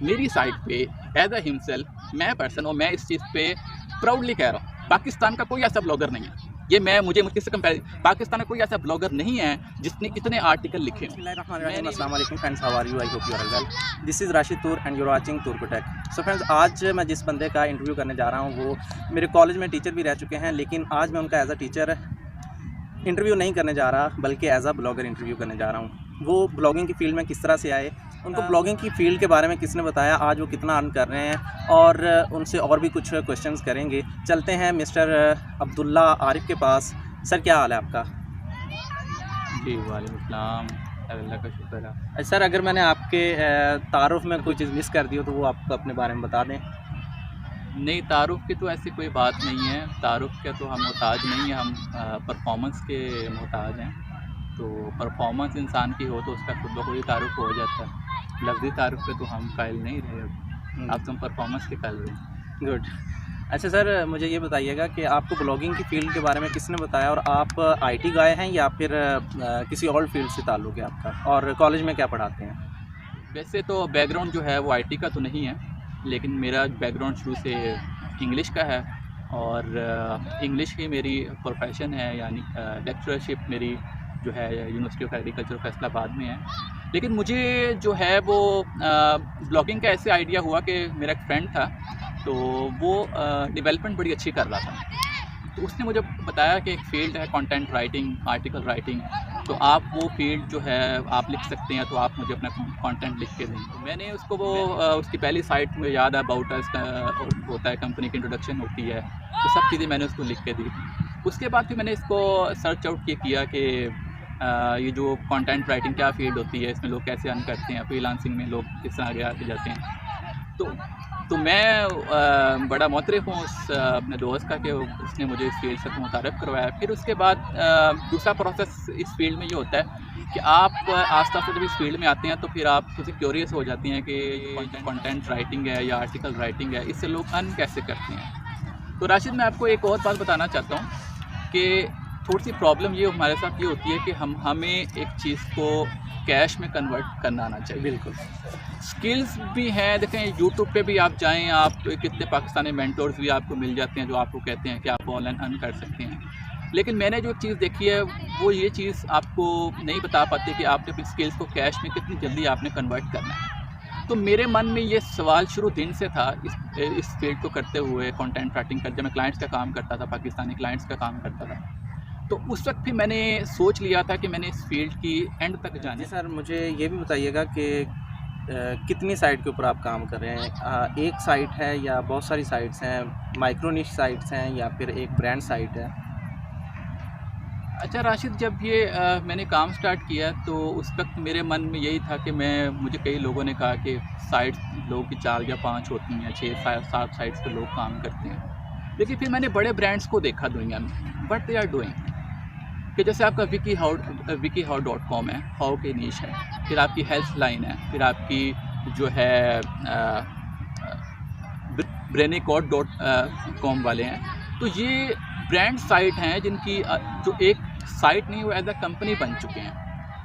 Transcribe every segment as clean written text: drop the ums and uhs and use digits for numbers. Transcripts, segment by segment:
मेरी साइट पे as a himself मैं पर्सन और मैं इस चीज़ पे प्राउडली कह रहा हूँ, पाकिस्तान का कोई ऐसा ब्लॉगर नहीं है। ये मैं मुझे किससे कंपेयर, पाकिस्तान का कोई ऐसा ब्लॉगर नहीं है जिसने इतने आर्टिकल लिखे हों। अस्सलाम वालेकुम friends, how are you? I hope you are well. This is Rashid Toor and you are watching Toor tech. So friends, आज मैं जिस बंदे का इंटरव्यू करने जा रहा हूँ वो मेरे कॉलेज में टीचर भी रह चुके हैं, लेकिन आज मैं उनका एज अ टीचर इंटरव्यू नहीं करने जा रहा बल्कि एज अ ब्लॉगर इंटरव्यू करने जा रहा हूँ। वो ब्लॉगिंग की फील्ड में किस तरह से आए, उनको ब्लॉगिंग की फ़ील्ड के बारे में किसने बताया, आज वो कितना अर्न कर रहे हैं, और उनसे और भी कुछ क्वेश्चंस करेंगे। चलते हैं मिस्टर अब्दुल्ला आरिफ के पास। सर, क्या हाल है आपका? जी वालेकुम अस्सलाम, अल्लाह का शुक्र है। सर, अगर मैंने आपके तारुफ में कोई चीज़ मिस कर दी हो तो वो आप अपने बारे में बता दें। नहीं, तारुफ की तो ऐसी कोई बात नहीं है, तारुफ के तो हम मोहताज नहीं हैं, हम परफॉर्मेंस के मोहताज हैं। तो परफॉर्मेंस इंसान की हो तो उसका खुद ब खुद ही तारुफ हो जाता है। लफ्ज़ी तारुफ पे तो हम कायल नहीं रहे, अब तुम परफॉर्मेंस के कायल रहे। गुड। अच्छा सर, मुझे ये बताइएगा कि आपको ब्लॉगिंग की फ़ील्ड के बारे में किसने बताया, और आप आईटी गए हैं या फिर किसी और फील्ड से ताल्लुक़ है आपका, और कॉलेज में क्या पढ़ाते हैं? वैसे तो बैकग्राउंड जो है वो आईटी का तो नहीं है, लेकिन मेरा बैकग्राउंड शुरू से इंग्लिश का है, और इंग्लिश ही मेरी प्रोफेशन है, यानी लेक्चरशिप मेरी जो है यूनिवर्सिटी ऑफ एग्रीकल्चर फैसलाबाद में है। लेकिन मुझे जो है वो ब्लॉगिंग का ऐसे आइडिया हुआ कि मेरा एक फ्रेंड था, तो वो डेवलपमेंट बड़ी अच्छी कर रहा था, तो उसने मुझे बताया कि एक फ़ील्ड है कंटेंट राइटिंग, आर्टिकल राइटिंग, तो आप वो फ़ील्ड जो है आप लिख सकते हैं, तो आप मुझे अपना कंटेंट लिख के दें। तो मैंने उसको वो उसकी पहली साइट में याद है, अबाउट अस होता है, कंपनी की इंट्रोडक्शन होती है, तो सब चीज़ें मैंने उसको लिख के दी। उसके बाद फिर मैंने इसको सर्च आउट किया कि ये जो कंटेंट राइटिंग क्या फ़ील्ड होती है, इसमें लोग कैसे अर्न करते हैं, फ्रीलांसिंग में लोग किस तरह आगे आते जाते हैं। तो मैं बड़ा मुतरफ़ हूँ उस अपने दोस्त का कि उसने मुझे इस फील्ड से मुतारफ़ करवाया। फिर उसके बाद दूसरा प्रोसेस इस फील्ड में ये होता है कि आप आस्ता आस्ता जब इस फील्ड में आते हैं तो फिर आप थोड़ी क्यूरियस हो जाती हैं कि कंटेंट राइटिंग है या आर्टिकल राइटिंग है, इससे लोग अर्न कैसे करते हैं। तो राशिद, मैं आपको एक और बात बताना चाहता हूँ कि थोड़ी सी प्रॉब्लम ये हमारे साथ ये होती है कि हमें एक चीज़ को कैश में कन्वर्ट करना आना चाहिए। बिल्कुल। स्किल्स भी हैं, देखें यूट्यूब पे भी आप जाएं, आप कितने पाकिस्तानी मेंटोर्स भी आपको मिल जाते हैं जो आपको कहते हैं कि आप ऑनलाइन अर्न कर सकते हैं। लेकिन मैंने जो चीज़ देखी है वो ये चीज़ आपको नहीं बता पाते कि आपने अपनी स्किल्स को कैश में कितनी जल्दी आपने कन्वर्ट करना है। तो मेरे मन में ये सवाल शुरू दिन से था इस फील्ड को करते हुए, कंटेंट राइटिंग करते, मैं क्लाइंट्स का काम करता था, पाकिस्तानी क्लाइंट्स का काम करता था। तो उस वक्त फिर मैंने सोच लिया था कि मैंने इस फील्ड की एंड तक जाना है। सर, मुझे ये भी बताइएगा कि कितनी साइट के ऊपर आप काम कर रहे हैं? एक साइट है या बहुत सारी साइट्स हैं, माइक्रो निश साइट्स हैं, या फिर एक ब्रांड साइट है? अच्छा राशिद, जब ये मैंने काम स्टार्ट किया तो उस वक्त मेरे मन में यही था कि मुझे कई लोगों ने कहा कि साइट्स लोगों की 4 या 5 होती हैं, 6-7 साइट्स पे लोग काम करते हैं। लेकिन फिर मैंने बड़े ब्रांड्स को देखा दुनिया में, व्हाट दे आर डूइंग, कि जैसे आपका wikihow.com है, हाउ की नीश है, फिर आपकी हेल्थ लाइन है, फिर आपकी जो है brainycode.com वाले हैं। तो ये ब्रांड साइट हैं जिनकी जो एक साइट नहीं, वो एज अ कंपनी बन चुके हैं।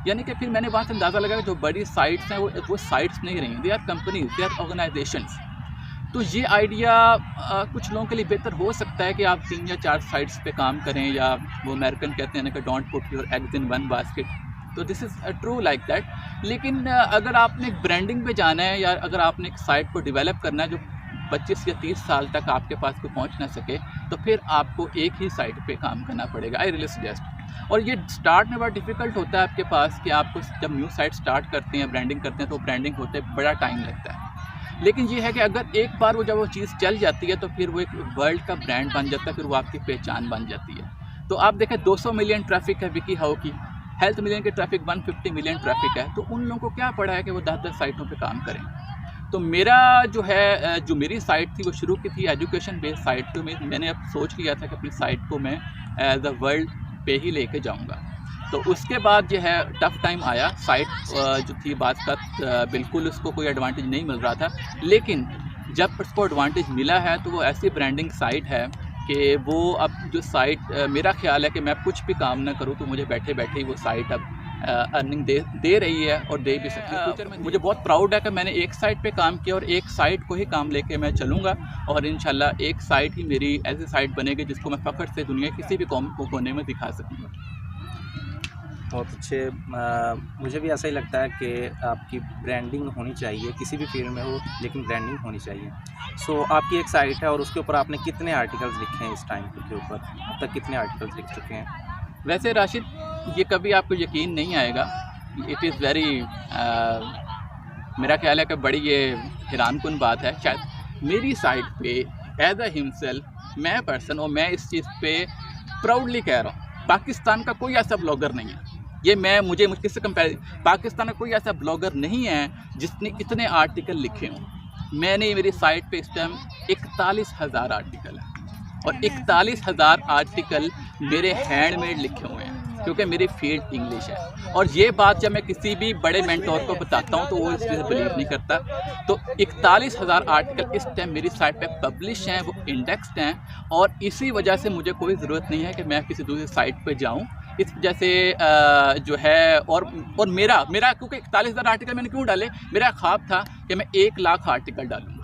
यानी कि फिर मैंने वहाँ से अंदाज़ा लगाया जो बड़ी साइट्स हैं वो साइट्स नहीं रही, they are companies, they are organizations. तो ये आइडिया कुछ लोगों के लिए बेहतर हो सकता है कि आप 3 या 4 साइट्स पे काम करें, या वो अमेरिकन कहते हैं ना कि don't put your eggs in one basket, तो this is true like that. लेकिन अगर आपने एक ब्रांडिंग पे जाना है, या अगर आपने एक साइट को डेवलप करना है जो 25 या 30 साल तक आपके पास कोई पहुंच ना सके, तो फिर आपको एक ही साइट पे काम करना पड़ेगा। I really suggest. और ये स्टार्ट में बड़ा डिफ़िकल्ट होता है आपके पास कि आपको जब न्यू साइट स्टार्ट करते हैं, ब्रांडिंग करते हैं, तो ब्रांडिंग होते बड़ा टाइम लगता है। लेकिन ये है कि अगर एक बार जब वो चीज़ चल जाती है तो फिर वो एक वर्ल्ड का ब्रांड बन जाता है, फिर वो आपकी पहचान बन जाती है। तो आप देखें 200 मिलियन ट्रैफिक है विकी हाउ की, हेल्थ मिलियन की ट्रैफिक, 150 मिलियन ट्रैफिक है, तो उन लोगों को क्या पड़ा है कि वो 10-10 साइटों पे काम करें। तो मेरा जो है जो मेरी साइट थी वो शुरू की थी एजुकेशन बेस्ड साइट, तो मैंने अब सोच लिया था कि अपनी साइट को मैं एज अ वर्ल्ड पे ही लेके जाऊँगा। तो उसके बाद जो है टफ़ टाइम आया, साइट जो थी बात का बिल्कुल उसको कोई एडवांटेज नहीं मिल रहा था, लेकिन जब उसको एडवांटेज मिला है तो वो ऐसी ब्रांडिंग साइट है कि वो अब जो साइट मेरा ख्याल है कि मैं कुछ भी काम ना करूँ तो मुझे बैठे बैठे ही वो साइट अब अर्निंग दे रही है और दे भी सकती है फ्यूचर में। मुझे बहुत प्राउड है कि मैंने एक साइट पे काम किया और एक साइट को ही काम लेके मैं चलूँगा और इंशाल्लाह एक साइट ही मेरी ऐसी साइट बनेगी जिसको मैं फ़ख्र से दुनिया के किसी भी कोने में दिखा सकूँगा। बहुत अच्छे। मुझे भी ऐसा ही लगता है कि आपकी ब्रांडिंग होनी चाहिए, किसी भी फील्ड में हो, लेकिन ब्रांडिंग होनी चाहिए। सो आपकी एक साइट है और उसके ऊपर आपने कितने आर्टिकल्स लिखे हैं इस टाइम के ऊपर? अब तक कितने आर्टिकल्स लिख चुके हैं? वैसे राशिद, ये कभी आपको यकीन नहीं आएगा, इट इज़ वेरी मेरा ख्याल है कि बड़ी ये हैरानकुन बात है। शायद मेरी साइट पे एज अ हिमसेल्फ मैं पर्सन, और मैं इस चीज़ पे प्राउडली कह रहा हूँ, पाकिस्तान का कोई ऐसा ब्लॉगर नहीं है, ये मुझे किससे कंपेयर, पाकिस्तान का कोई ऐसा ब्लॉगर नहीं है जिसने इतने आर्टिकल लिखे हों। मेरी साइट पे इस टाइम 41,000 आर्टिकल है और 41,000 आर्टिकल मेरे हैंडमेड लिखे हुए हैं क्योंकि मेरी फील्ड इंग्लिश है। और ये बात जब मैं किसी भी बड़े मेंटोर को बताता हूँ तो वो इस चीज़ बिलीव नहीं करता। तो 41,000 आर्टिकल इस टाइम मेरी साइट पे पब्लिश हैं, वो इंडेक्स्ड हैं, और इसी वजह से मुझे कोई ज़रूरत नहीं है कि मैं किसी दूसरी साइट पे जाऊँ। इस वजह से जो है और मेरा क्योंकि 41,000 आर्टिकल मैंने क्यों डाले, मेरा ख्वाब था कि मैं 1 लाख आर्टिकल डालूँगा।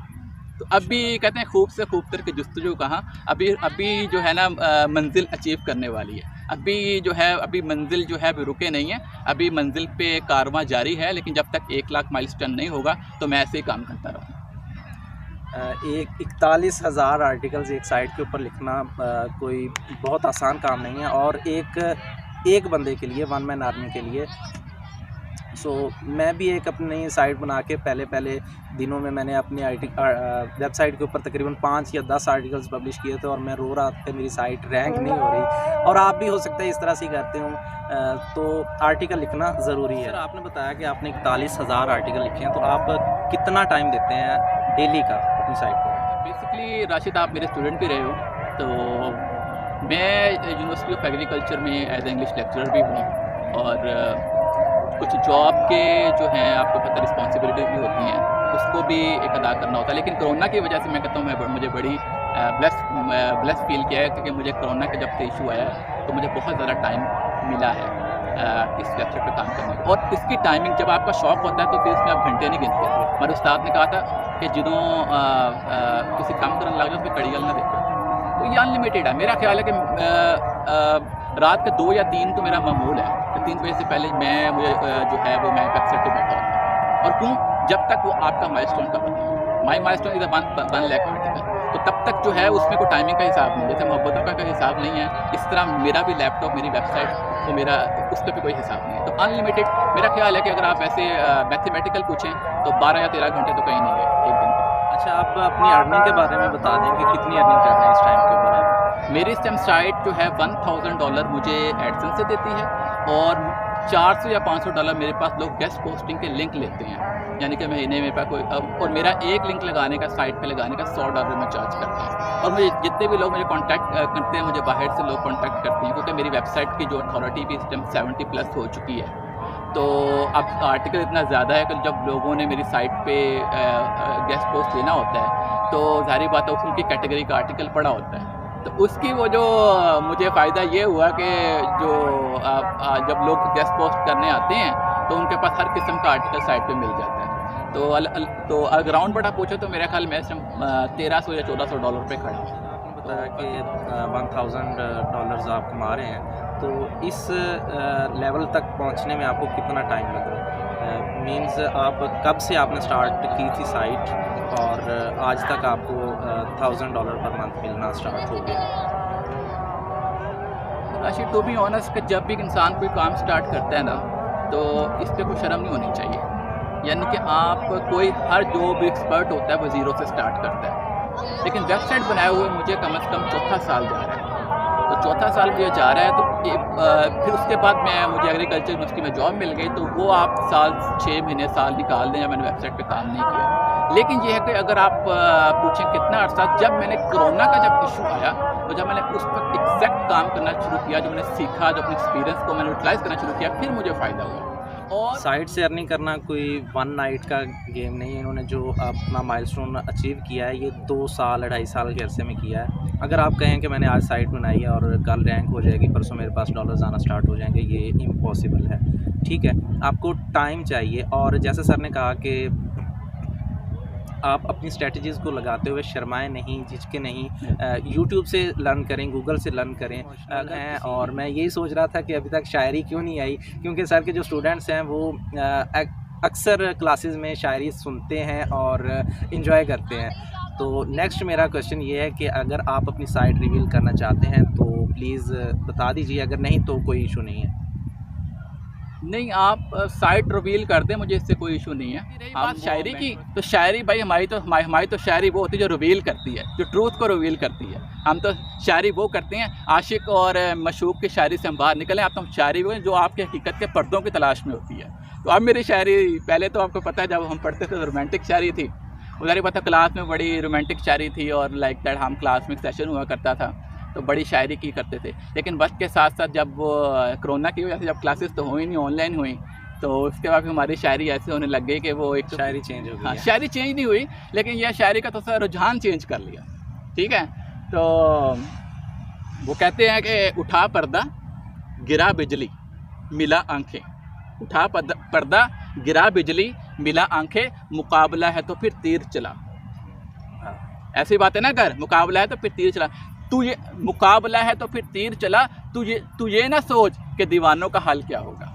तो अभी कहते हैं खूब से खूबतर की जुस्तजू कहाँ, अभी जो है ना मंजिल अचीव करने वाली है। अभी जो है मंजिल जो है अभी रुके नहीं है, अभी मंजिल पे कारवां जारी है, लेकिन जब तक 1 लाख माइलस्टोन नहीं होगा तो मैं ऐसे ही काम करता रहूँगा। 41,000 आर्टिकल्स एक साइट के ऊपर लिखना कोई बहुत आसान काम नहीं है, और एक बंदे के लिए, वन मैन आर्मी के लिए। सो मैं भी एक अपनी साइट बना के पहले दिनों में मैंने अपनी वेबसाइट के ऊपर तकरीबन 5 या 10 आर्टिकल्स पब्लिश किए थे, और मैं रो रहा था कि मेरी साइट रैंक नहीं हो रही, और आप भी हो सकता है इस तरह से ही करते हो। तो आर्टिकल लिखना ज़रूरी है। आपने बताया कि आपने 41,000 आर्टिकल लिखे हैं, तो आप कितना टाइम देते हैं डेली का अपनी साइट पर? बेसिकली राशिद, आप मेरे स्टूडेंट भी रहे हो, तो मैं यूनिवर्सिटी ऑफ एग्रीकल्चर में एज इंग्लिश लेक्चरर भी हूँ, और कुछ जॉब के जो हैं आपको पता रिस्पॉन्सिबिलिटीज़ भी होती हैं, उसको भी एक अदा करना होता है। लेकिन कोरोना की वजह से मैं कहता हूँ मुझे बड़ी ब्लेस फील किया है, क्योंकि मुझे कोरोना का जब से इशू आया है तो मुझे बहुत ज़्यादा टाइम मिला है इस लेक्चर पे काम करने का। और इसकी टाइमिंग, जब आपका शौक होता है तो फिर इसमें आप घंटे नहीं गिनते। हमारे उस्ताद ने कहा था कि ਜਦੋਂ किसी काम करने लग जाओ फिर कड़ी गल ना देखो। तो ये अनलिमिटेड है। मेरा ख्याल है कि रात के 2 या 3 तो मेरा मामूल है कि 3 बजे से पहले मुझे जो है वो मैं वेबसाइट पे बैठा होता हूँ। और क्यों? जब तक वो आपका माइलस्टोन का पता है, माई माइलस्टोन इज़ 1 लाख आर्टिकल, तो तब तक जो है उसमें कोई टाइमिंग का हिसाब नहीं, जैसे मोहब्बतों का हिसाब नहीं है, इस तरह मेरा भी लैपटॉप, मेरी वेबसाइट, तो मेरा उसका भी कोई हिसाब नहीं है। तो अनलिमिटेड मेरा ख्याल है कि अगर आप ऐसे मैथमेटिकल पूछें तो 12 या 13 घंटे तो कहीं नहीं गए एक दिन के। अच्छा, आप अपनी अर्निंग के बारे में बता दें कि कितनी अर्निंग कर रहे हैं इस टाइम के ऊपर आप? मेरी इस टाइम साइट जो है $1,000 मुझे एडसेंस से देती है, और $400 या $500 मेरे पास लोग गेस्ट पोस्टिंग के लिंक लेते हैं, यानी कि महीने में कोई, और मेरा एक लिंक लगाने का, साइट पे लगाने का $100 मैं चार्ज करता हूँ। और मुझे जितने भी लोग मुझे कांटेक्ट करते हैं, मुझे बाहर से लोग कांटेक्ट करते हैं, क्योंकि मेरी वेबसाइट की जो अथॉरिटी भी इस टाइम 70+ हो चुकी है। तो अब आर्टिकल इतना ज़्यादा है कि जब लोगों ने मेरी साइट पे गेस्ट पोस्ट लेना होता है तो ज़ाहिर बात है उनकी कैटेगरी का आर्टिकल पड़ा होता है। तो उसकी वो जो मुझे फ़ायदा ये हुआ कि जो जब लोग गेस्ट पोस्ट करने आते हैं तो उनके पास हर किस्म का आर्टिकल साइट पे मिल जाता है। तो ग्राउंड बटा पूछो तो मेरे ख्याल में इस टाइम $1,300 या $1,400 पे खड़ा हूँ। आपने बताया कि $1,000 आप कमा रहे हैं, तो इस लेवल तक पहुंचने में आपको कितना टाइम लगा? मींस आप कब से आपने स्टार्ट की थी साइट, और आज तक आपको $1,000 पर मंथ मिलना स्टार्ट हो गया? राशिद, टू बी ऑनेस्ट कि जब भी इंसान कोई काम स्टार्ट करता है ना, तो इस पर कोई शर्म नहीं होनी चाहिए। यानी कि आप हर जो भी एक्सपर्ट होता है वो ज़ीरो से स्टार्ट करता है, लेकिन वेबसाइट बनाए हुए मुझे कम से कम 4था साल जा रहा है। तो 4था साल मुझे जा रहा है, तो फिर उसके बाद मुझे एग्रीकल्चर यूनिवर्सिटी में जॉब मिल गई, तो वो आप 6 महीने साल निकाल दें, मैंने वेबसाइट पे काम नहीं किया। लेकिन ये है कि अगर आप पूछें कितना अर्सा, जब मैंने कोरोना का जब इशू आया तो जब मैंने उस पर एग्जैक्ट काम करना शुरू किया, जो मैंने सीखा, जो अपने एक्सपीरियंस को मैंने यूटिलाइज़ करना शुरू किया, फिर मुझे फ़ायदा हुआ। और साइट से अर्निंग करना कोई 1 नाइट का गेम नहीं है। इन्होंने जो अपना माइलस्टोन अचीव किया है, ये 2 साल 2.5 साल के अरसे में किया है। अगर आप कहें कि मैंने आज साइट बनाई है और कल रैंक हो जाएगी, परसों मेरे पास डॉलर्स आना स्टार्ट हो जाएंगे, ये इम्पॉसिबल है। ठीक है, आपको टाइम चाहिए और जैसे सर ने कहा कि आप अपनी स्ट्रेटजीज़ को लगाते हुए शर्माएं नहीं, झिझकें नहीं, यूट्यूब से लर्न करें, गूगल से लर्न करें हैं। और मैं यही सोच रहा था कि अभी तक शायरी क्यों नहीं आई, क्योंकि सर के जो स्टूडेंट्स हैं वो अक्सर क्लासेस में शायरी सुनते हैं और इन्जॉय करते हैं। तो नेक्स्ट मेरा क्वेश्चन ये है कि अगर आप अपनी साइट रिवील करना चाहते हैं तो प्लीज़ बता दीजिए, अगर नहीं तो कोई इशू नहीं है। नहीं, आप साइट रिवील कर दें, मुझे इससे कोई इशू नहीं है। रही बात शायरी की, तो शायरी भाई हमारी तो शायरी वो होती है जो रिवील करती है, जो ट्रूथ को रिवील करती है। हम तो शायरी वो करते हैं, आशिक और मशूक की शायरी से हम बाहर निकलें। आप तो शायरी वो जो आपके हकीकत के पर्दों की तलाश में होती है। तो अब मेरी शायरी, पहले तो आपको पता है जब हम पढ़ते थे तो रोमांटिक शायरी थी, उधर ही पता क्लास में बड़ी रोमांटिक शायरी थी और लाइक दैट हम क्लास में सेशन हुआ करता था तो बड़ी शायरी की करते थे। लेकिन वक्त के साथ साथ जब वो कोरोना की वजह से जब क्लासेस तो हुई नहीं, ऑनलाइन हुई, तो उसके बाद हमारी शायरी ऐसे होने लग गई कि वो एक शायरी चेंज हो गई। हाँ, शायरी चेंज नहीं हुई, लेकिन यह शायरी का थोड़ा रुझान चेंज कर लिया। ठीक है, तो वो कहते हैं कि उठा पर्दा गिरा बिजली मिला आंखें, उठा पर्दा गिरा बिजली मिला आंखें, मुकाबला है तो फिर तीर चला। ऐसी बात है ना, अगर मुकाबला है तो फिर तीर चला। तू ये मुकाबला है तो फिर तीर चला, तू ये ना सोच कि दीवानों का हाल क्या होगा।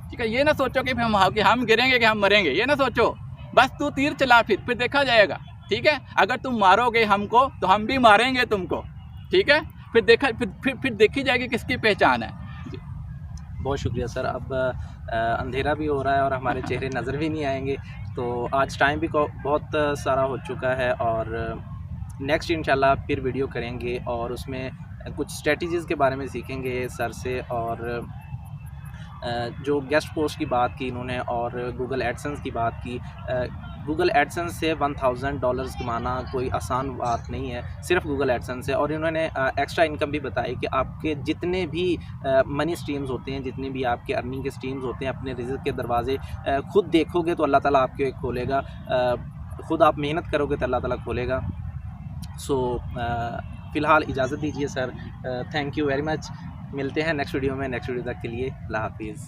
ठीक है, ये ना सोचो कि हम गिरेंगे कि हम मरेंगे, ये ना सोचो, बस तू तीर चला, फिर देखा जाएगा। ठीक है, अगर तुम मारोगे हमको तो हम भी मारेंगे तुमको। ठीक है, फिर देखी जाएगी किसकी पहचान है। बहुत शुक्रिया सर। अब अंधेरा भी हो रहा है और हमारे चेहरे नज़र भी नहीं आएंगे, तो आज टाइम भी बहुत सारा हो चुका है और नेक्स्ट इंशाल्लाह फिर वीडियो करेंगे और उसमें कुछ स्ट्रेटजीज़ के बारे में सीखेंगे सर से। और जो गेस्ट पोस्ट की बात की इन्होंने और गूगल एडसेंस की बात की, गूगल एडसेंस से $1000 कमाना कोई आसान बात नहीं है, सिर्फ गूगल एडसेंस से। और इन्होंने एक्स्ट्रा इनकम भी बताई कि आपके जितने भी मनी स्ट्रीम्स होते हैं, जितने भी आपके अर्निंग के स्ट्रीम्स होते हैं, अपने रिज़्क के दरवाजे खुद देखोगे तो अल्लाह ताला आपके खोलेगा, खुद आप मेहनत करोगे तो अल्लाह ताला खोलेगा। सो फ़िलहाल इजाज़त दीजिए sir, thank you very much. मिलते हैं नेक्स्ट वीडियो में। नेक्स्ट वीडियो तक के लिए अल्लाह हाफिज़।